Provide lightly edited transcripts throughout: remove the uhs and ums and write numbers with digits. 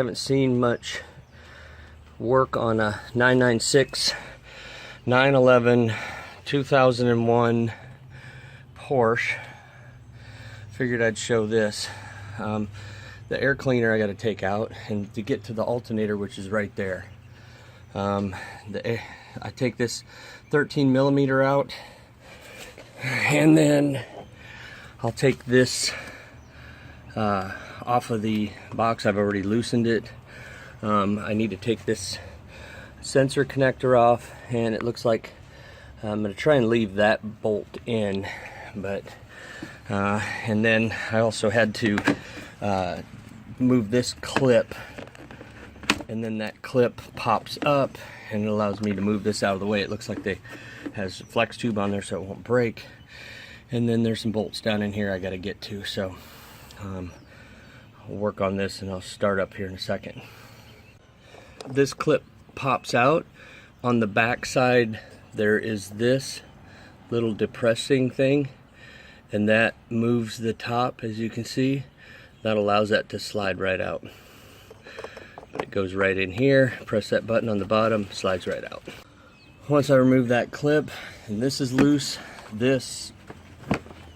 Haven't seen much work on a 996 911 2001 Porsche. Figured I'd show this. The air cleaner I got to take out, and to get to the alternator, which is right there. I take this 13 millimeter out, and then I'll take this off of the box. I've already loosened it. I need to take this sensor connector off, and it looks like I'm going to try and leave that bolt in, but and then I also had to move this clip, and then that clip pops up and it allows me to move this out of the way. It looks like it has a flex tube on there so it won't break, and then there's some bolts down in here I got to get to, so I'll work on this and I'll start up here in a second. This clip pops out. On the back side there is this little depressing thing, and that moves the top, as you can see. That allows that to slide right out. It goes right in here, press that button on the bottom, slides right out. Once I remove that clip and this is loose, this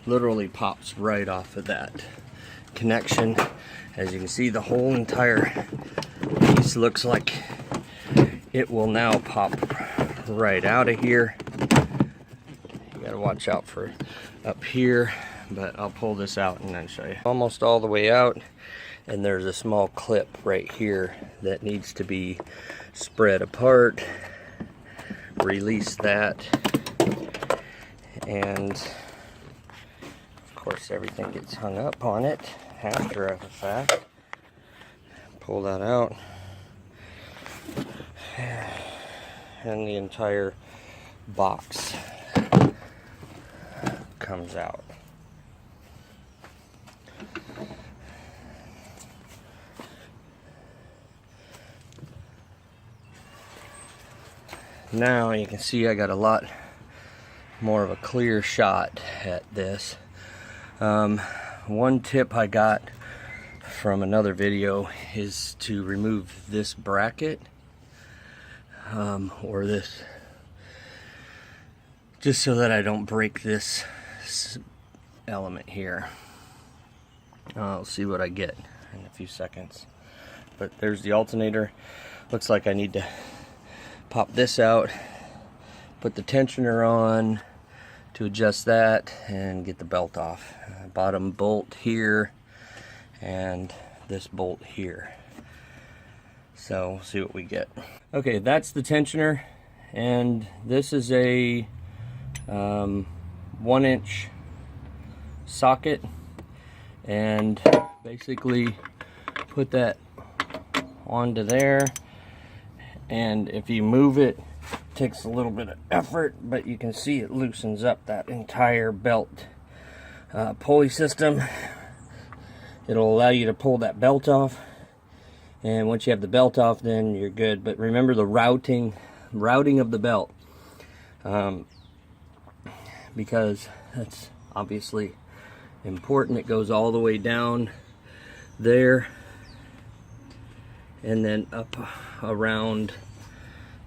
literally pops right off of that connection. As you can see, the whole entire piece looks like it will now pop right out of here. You gotta watch out for up here, but I'll pull this out and then show you. Almost all the way out, and there's a small clip right here that needs to be spread apart. Release that, and of course everything gets hung up on it after the fact. Pull that out, and the entire box comes out. Now you can see I got a lot more of a clear shot at this. One tip I got from another video is to remove this bracket, or this, just so that I don't break this element here. I'll see what I get in a few seconds. But there's the alternator. Looks like I need to pop this out, put the tensioner on to adjust that, and get the belt off. Bottom bolt here and this bolt here. So we'll see what we get. Okay, that's the tensioner, and this is a 1-inch socket, and basically put that onto there, and if you move it, it takes a little bit of effort, but you can see it loosens up that entire belt pulley system. It'll allow you to pull that belt off, and once you have the belt off, then you're good. But remember the routing of the belt, because that's obviously important. It goes all the way down there and then up around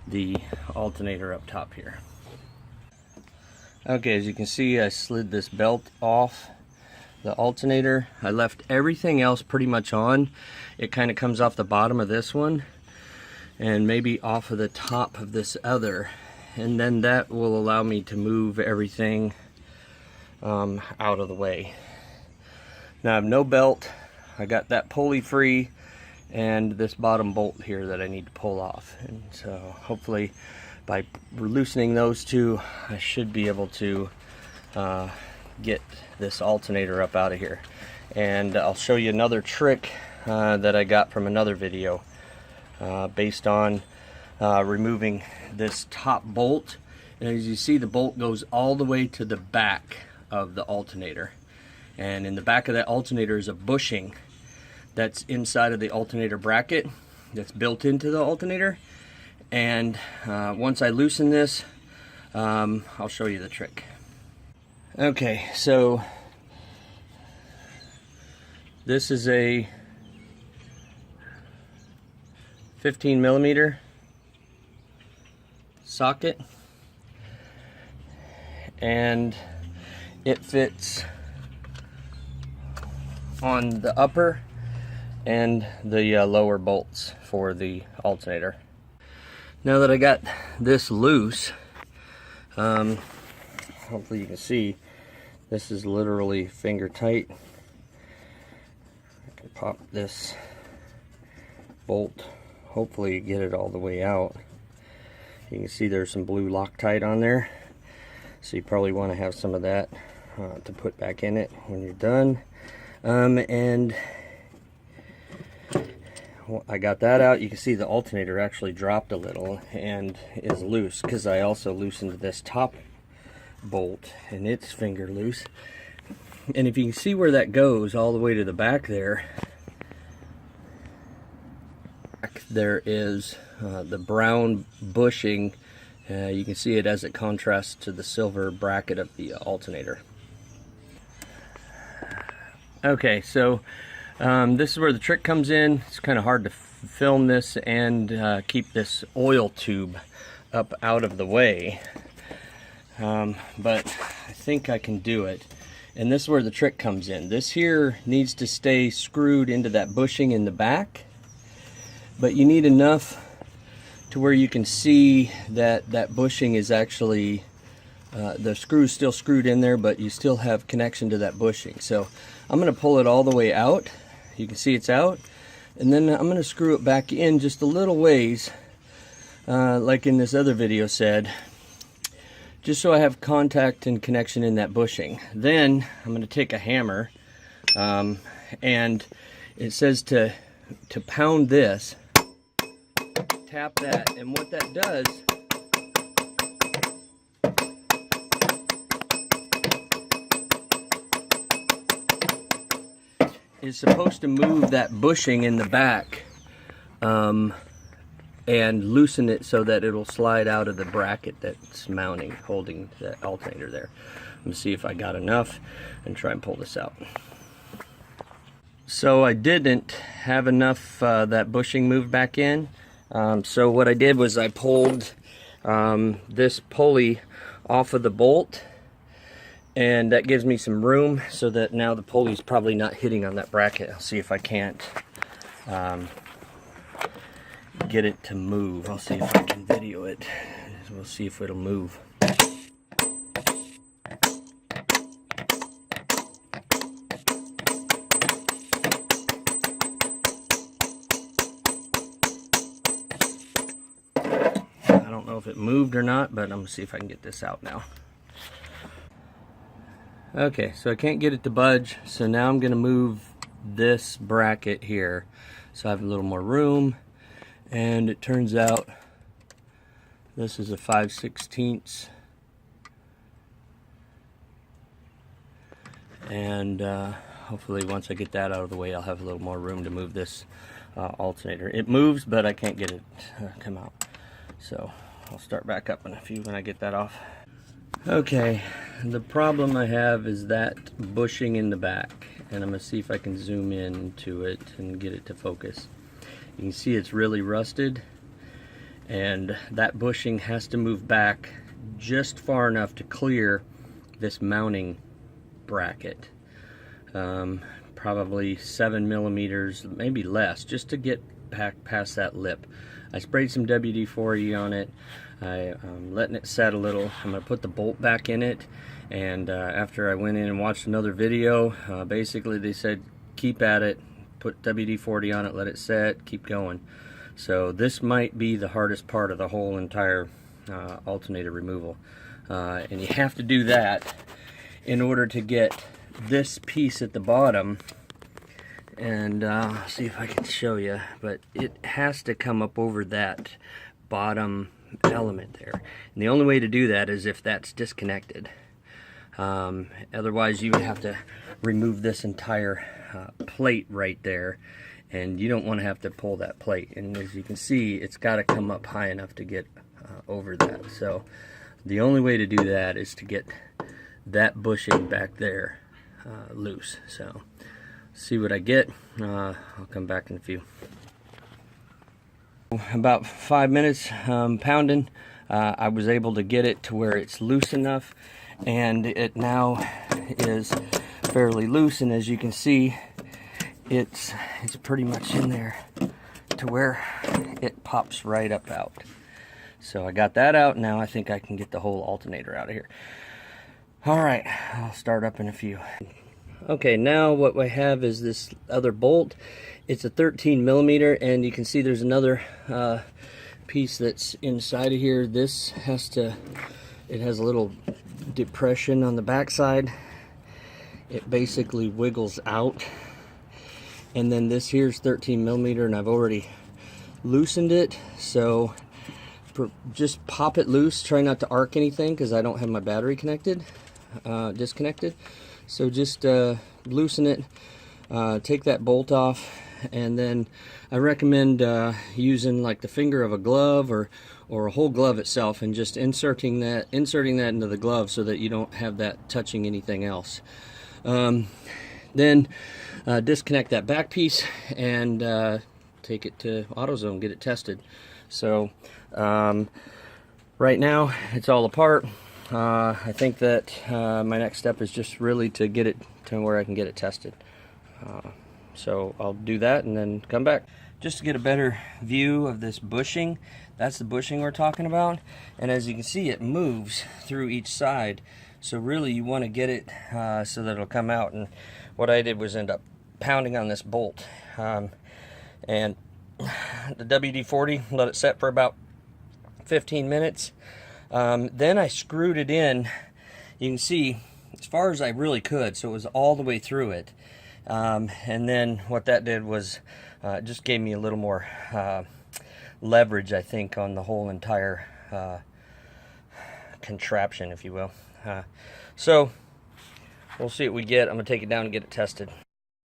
the alternator up top here. Okay, as you can see, I slid this belt off the alternator. I left everything else pretty much on. It kind of comes off the bottom of this one and maybe off of the top of this other, and then that will allow me to move everything out of the way. Now I have no belt. I got that pulley free and this bottom bolt here that I need to pull off, and so hopefully by loosening those two I should be able to get this alternator up out of here. And I'll show you another trick that I got from another video based on removing this top bolt. And as you see, the bolt goes all the way to the back of the alternator, and in the back of that alternator is a bushing that's inside of the alternator bracket that's built into the alternator. And once I loosen this, I'll show you the trick. Okay, so this is a 15mm socket, and it fits on the upper and the lower bolts for the alternator. Now that I got this loose, hopefully you can see this is literally finger tight. I can pop this bolt, hopefully get it all the way out. You can see there's some blue Loctite on there, so you probably want to have some of that to put back in it when you're done. And I got that out. You can see the alternator actually dropped a little and is loose because I also loosened this top bolt and it's finger loose. And if you can see where that goes all the way to the back there, there is the brown bushing. You can see it as it contrasts to the silver bracket of the alternator. Okay, so this is where the trick comes in. It's kind of hard to film this and keep this oil tube up out of the way, but I think I can do it. And this is where the trick comes in. This here needs to stay screwed into that bushing in the back, but you need enough to where you can see that that bushing is actually, the screw's still screwed in there, but you still have connection to that bushing. So I'm going to pull it all the way out. You can see it's out, and then I'm going to screw it back in just a little ways, like in this other video said, just so I have contact and connection in that bushing. Then I'm going to take a hammer, and it says to pound this, tap that, and what that does is supposed to move that bushing in the back and loosen it so that it'll slide out of the bracket that's mounting, holding the alternator there. Let me see if I got enough and try and pull this out. So I didn't have enough that bushing moved back in. So what I did was I pulled this pulley off of the bolt, and that gives me some room so that now the pulley's probably not hitting on that bracket. I'll see if I can't get it to move. I'll see if I can video it. We'll see if it'll move. I don't know if it moved or not, but I'm gonna see if I can get this out now. Okay, so I can't get it to budge, so now I'm going to move this bracket here so I have a little more room, and it turns out this is a 5/16, and hopefully once I get that out of the way I'll have a little more room to move this alternator. It moves, but I can't get it come out, so I'll start back up in a few when I get that off. Okay, the problem I have is that bushing in the back, and I'm going to see if I can zoom in to it and get it to focus. You can see it's really rusted, and that bushing has to move back just far enough to clear this mounting bracket. Probably 7mm, maybe less, just to get back past that lip. I sprayed some WD-40 on it. I'm letting it set a little. I'm going to put the bolt back in it, and after I went in and watched another video, basically they said keep at it, put WD-40 on it, let it set, keep going. So this might be the hardest part of the whole entire alternator removal, and you have to do that in order to get this piece at the bottom. And I'll see if I can show you, but it has to come up over that bottom element there, and the only way to do that is if that's disconnected. Otherwise you would have to remove this entire plate right there, and you don't want to have to pull that plate, and as you can see it's got to come up high enough to get over that. So the only way to do that is to get that bushing back there loose. So see what I get. I'll come back in a few. About 5 minutes pounding, I was able to get it to where it's loose enough, and it now is fairly loose, and as you can see, it's pretty much in there to where it pops right up out. So I got that out. Now I think I can get the whole alternator out of here. All right, I'll start up in a few. Okay, now what I have is this other bolt. It's a 13 millimeter, and you can see there's another piece that's inside of here. This it has a little depression on the backside. It basically wiggles out, and then this here's 13 millimeter, and I've already loosened it. So just pop it loose. Try not to arc anything because I don't have my battery disconnected. So just loosen it, take that bolt off, and then I recommend using like the finger of a glove or a whole glove itself, and just inserting that into the glove so that you don't have that touching anything else. Then disconnect that back piece and take it to AutoZone, get it tested. So right now it's all apart. I think that my next step is just really to get it to where I can get it tested. So I'll do that and then come back. Just to get a better view of this bushing, that's the bushing we're talking about. And as you can see, it moves through each side. So really you want to get it so that it'll come out. And what I did was end up pounding on this bolt. And the WD-40, let it set for about 15 minutes. Then I screwed it in, you can see, as far as I really could, so it was all the way through it. And then what that did was it just gave me a little more leverage, I think, on the whole entire contraption, if you will. So we'll see what we get. I'm going to take it down and get it tested.